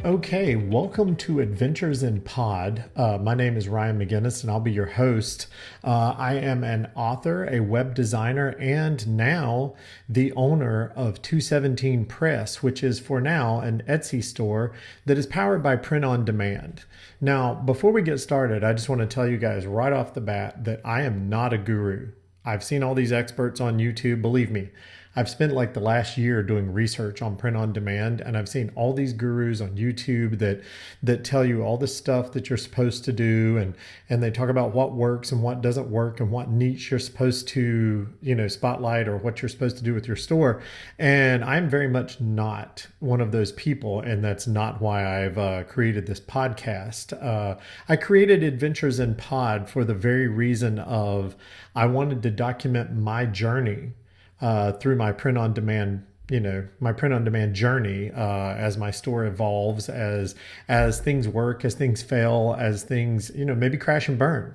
Okay, welcome to Adventures in Pod. My name is Ryan McGinnis, and I'll be your host. I am an author, a web designer, and now the owner of 217 Press, which is for now an Etsy store that is powered by print on demand. Now, before we get started, I just want to tell you guys right off the bat that I am not a guru. I've seen all these experts on YouTube. Believe me, I've spent like the last year doing research on print on demand, and I've seen all these gurus on YouTube that tell you all the stuff that you're supposed to do, and they talk about what works and what doesn't work and what niche you're supposed to, spotlight, or what you're supposed to do with your store. And I'm very much not one of those people, and that's not why I've created this podcast. I created Adventures in Pod for the very reason of I wanted to document my journey through my print on demand, my print on demand journey, as my store evolves, as things work, as things fail, as things, maybe crash and burn.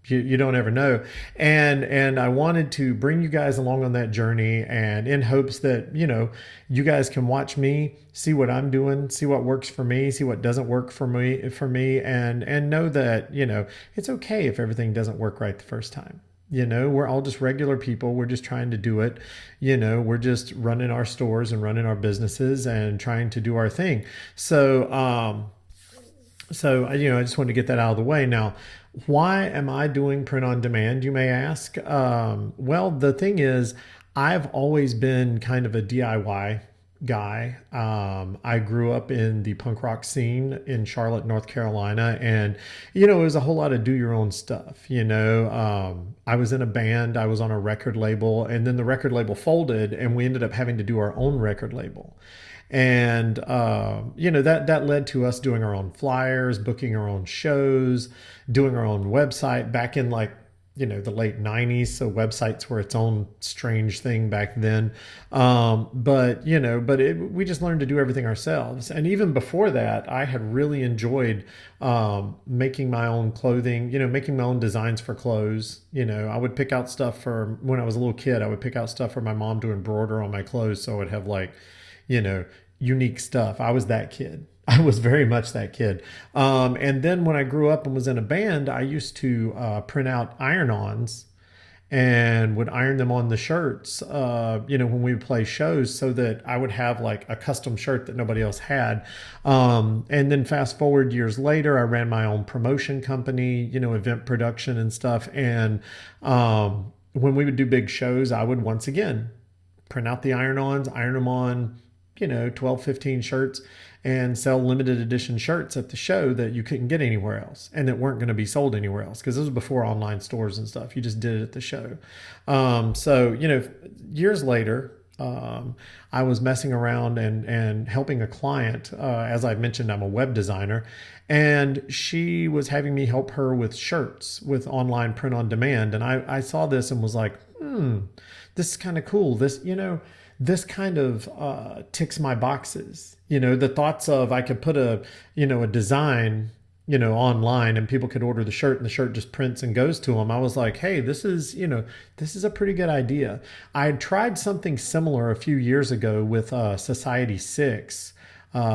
You don't ever know. And I wanted to bring you guys along on that journey, and in hopes that, you guys can watch me, see what I'm doing, see what works for me, see what doesn't work for me, and know that, it's okay if everything doesn't work right the first time. We're all just regular people. We're just trying to do it. We're just running our stores and running our businesses and trying to do our thing. So I just wanted to get that out of the way. Now, why am I doing print on demand, you may ask? Well, the thing is, I've always been kind of a DIY guy. I grew up in the punk rock scene in Charlotte, North Carolina, and it was a whole lot of do your own stuff. I was in a band, I was on a record label, and then the record label folded, and we ended up having to do our own record label. And that led to us doing our own flyers, booking our own shows, doing our own website back in the late 90s. So websites were its own strange thing back then. We just learned to do everything ourselves. And even before that, I had really enjoyed making my own clothing, making my own designs for clothes. I would pick out stuff when I was a little kid, I would pick out stuff for my mom to embroider on my clothes. So I would have unique stuff. I was that kid. I was very much that kid. And then when I grew up and was in a band, I used to print out iron-ons and would iron them on the shirts, when we would play shows, so that I would have like a custom shirt that nobody else had. And then fast forward years later, I ran my own promotion company, event production and stuff. And when we would do big shows, I would once again print out the iron-ons, iron them on 12, 15 shirts, and sell limited edition shirts at the show that you couldn't get anywhere else and that weren't going to be sold anywhere else, because this was before online stores and stuff. You just did it at the show. Years later, I was messing around and helping a client. As I mentioned, I'm a web designer, and she was having me help her with shirts, with online print on demand. And I saw this and was like, this is kind of cool. This kind of ticks my boxes. The thoughts of I could put a design, online, and people could order the shirt, and the shirt just prints and goes to them. I was like, hey, this is a pretty good idea. I had tried something similar a few years ago with Society 6,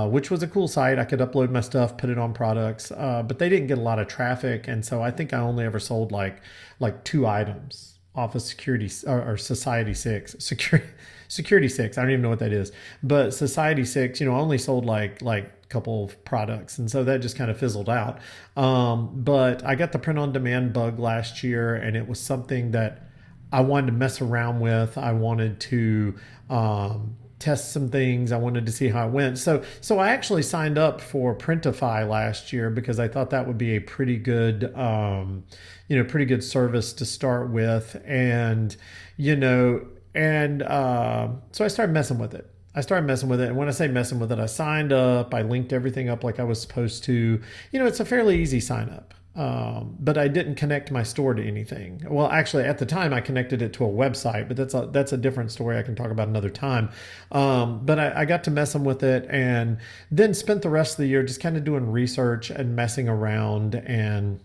which was a cool site. I could upload my stuff, put it on products, but they didn't get a lot of traffic. And so I think I only ever sold like 2 items off of Society 6. Security 6. I don't even know what that is, but Society 6, only sold like a couple of products. And so that just kind of fizzled out. But I got the print on demand bug last year, and it was something that I wanted to mess around with. I wanted to, test some things. I wanted to see how it went. So I actually signed up for Printify last year because I thought that would be a pretty good, pretty good service to start with. And, so I started messing with it. And when I say messing with it, I signed up, I linked everything up like I was supposed to. It's a fairly easy sign up. But I didn't connect my store to anything. Well, actually, at the time, I connected it to a website, but that's a different story I can talk about another time. But I got to messing with it, and then spent the rest of the year just kind of doing research and messing around, and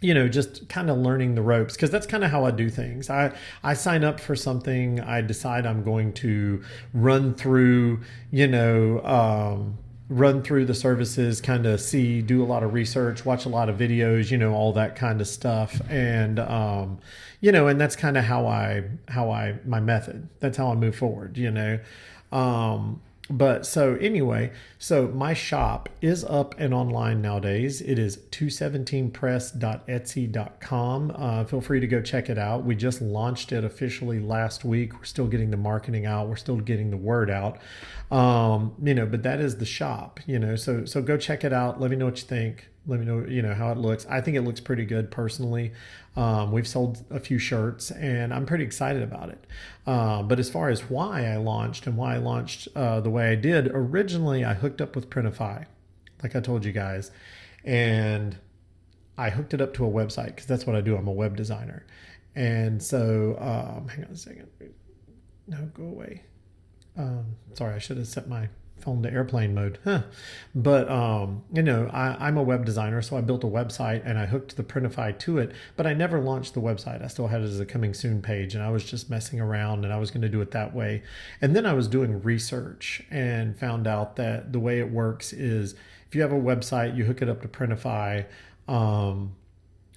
just kind of learning the ropes, because that's kind of how I do things. I sign up for something, I decide I'm going to run through, run through the services, kind of do a lot of research, watch a lot of videos, all that kind of stuff. And, and that's kind of my method. That's how I move forward. But so anyway, so my shop is up and online nowadays. It is 217press.etsy.com. Feel free to go check it out. We just launched it officially last week. We're still getting the marketing out. We're still getting the word out. But that is the shop, so go check it out. Let me know what you think. Let me know, how it looks. I think it looks pretty good personally. We've sold a few shirts and I'm pretty excited about it. But as far as why I launched the way I did, originally I hooked up with Printify, like I told you guys, and I hooked it up to a website because that's what I do. I'm a web designer. And so, hang on a second. No, go away. Sorry, I should have set my phone to airplane mode. But, I'm a web designer, so I built a website and I hooked the Printify to it, but I never launched the website. I still had it as a coming soon page, and I was just messing around and I was going to do it that way. And then I was doing research and found out that the way it works is if you have a website, you hook it up to Printify,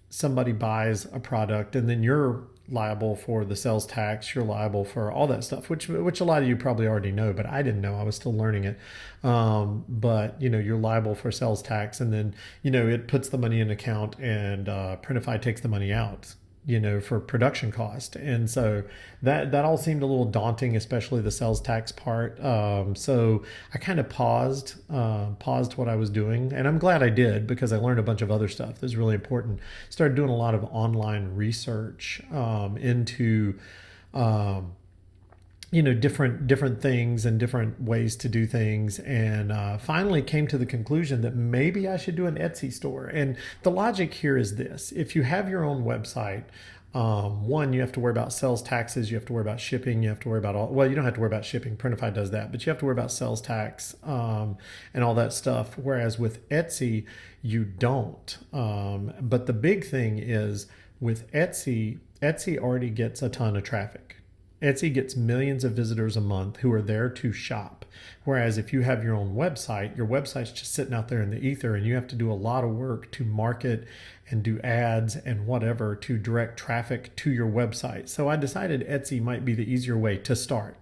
somebody buys a product and then you're liable for the sales tax, you're liable for all that stuff, which a lot of you probably already know, but I didn't know. I was still learning it. But you're liable for sales tax, and then it puts the money in an account, and Printify takes the money out, for production cost. And so that all seemed a little daunting, especially the sales tax part. So I kind of paused what I was doing, and I'm glad I did because I learned a bunch of other stuff that's really important. Started doing a lot of online research into different things and different ways to do things, and finally came to the conclusion that maybe I should do an Etsy store. And the logic here is this: if you have your own website, one, you have to worry about sales taxes, you have to worry about shipping, you have to worry about you don't have to worry about shipping, Printify does that, but you have to worry about sales tax and all that stuff, whereas with Etsy you don't. But the big thing is with Etsy already gets a ton of traffic. Etsy gets millions of visitors a month who are there to shop. Whereas if you have your own website, your website's just sitting out there in the ether, and you have to do a lot of work to market and do ads and whatever to direct traffic to your website. So I decided Etsy might be the easier way to start.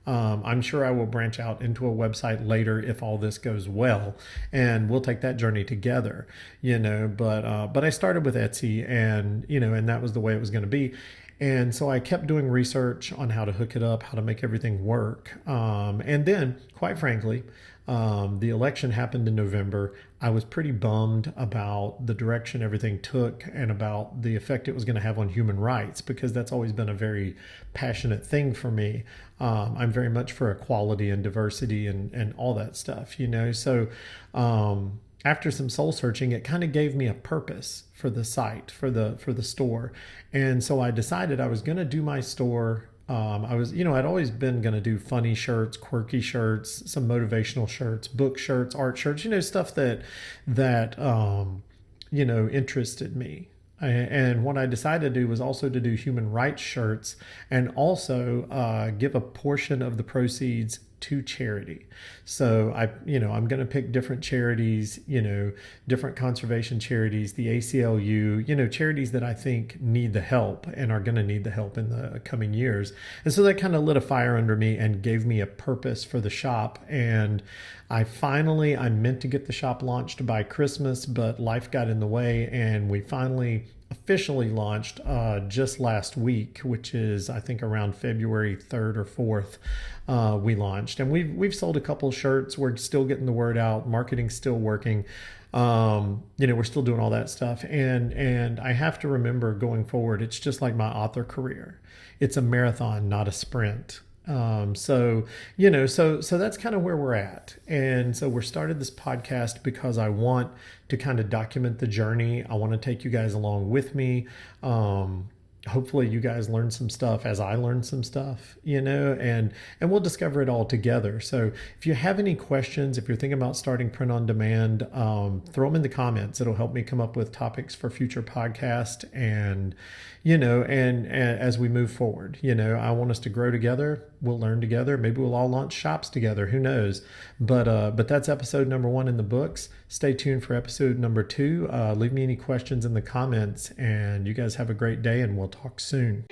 I'm sure I will branch out into a website later if all this goes well, and we'll take that journey together, but I started with Etsy, and that was the way it was going to be. And so I kept doing research on how to hook it up, how to make everything work. And then, quite frankly, the election happened in November. I was pretty bummed about the direction everything took and about the effect it was going to have on human rights, because that's always been a very passionate thing for me. I'm very much for equality and diversity and all that stuff, So after some soul searching, it kind of gave me a purpose for the site, for the store. And so I decided I was going to do my store. I'd always been going to do funny shirts, quirky shirts, some motivational shirts, book shirts, art shirts, stuff that interested me. And what I decided to do was also to do human rights shirts, and also give a portion of the proceeds to charity. So I'm going to pick different charities, different conservation charities, the ACLU, charities that I think need the help and are going to need the help in the coming years. And so that kind of lit a fire under me and gave me a purpose for the shop. And I meant to get the shop launched by Christmas, but life got in the way, and we finally officially launched just last week, which is I think around February 3rd or 4th. We launched, and we've sold a couple shirts. We're still getting the word out. Marketing's still working. We're still doing all that stuff, and I have to remember going forward, it's just like my author career. It's a marathon, not a sprint. So that's kind of where we're at. And so we started this podcast because I want to kind of document the journey. I want to take you guys along with me. hopefully you guys learn some stuff as I learned some stuff, and we'll discover it all together. So if you have any questions, if you're thinking about starting print on demand, throw them in the comments. It'll help me come up with topics for future podcast, and and as we move forward, I want us to grow together. We'll learn together. Maybe we'll all launch shops together. Who knows? But that's episode number 1 in the books. Stay tuned for episode number 2. Leave me any questions in the comments, and you guys have a great day, and we'll talk soon.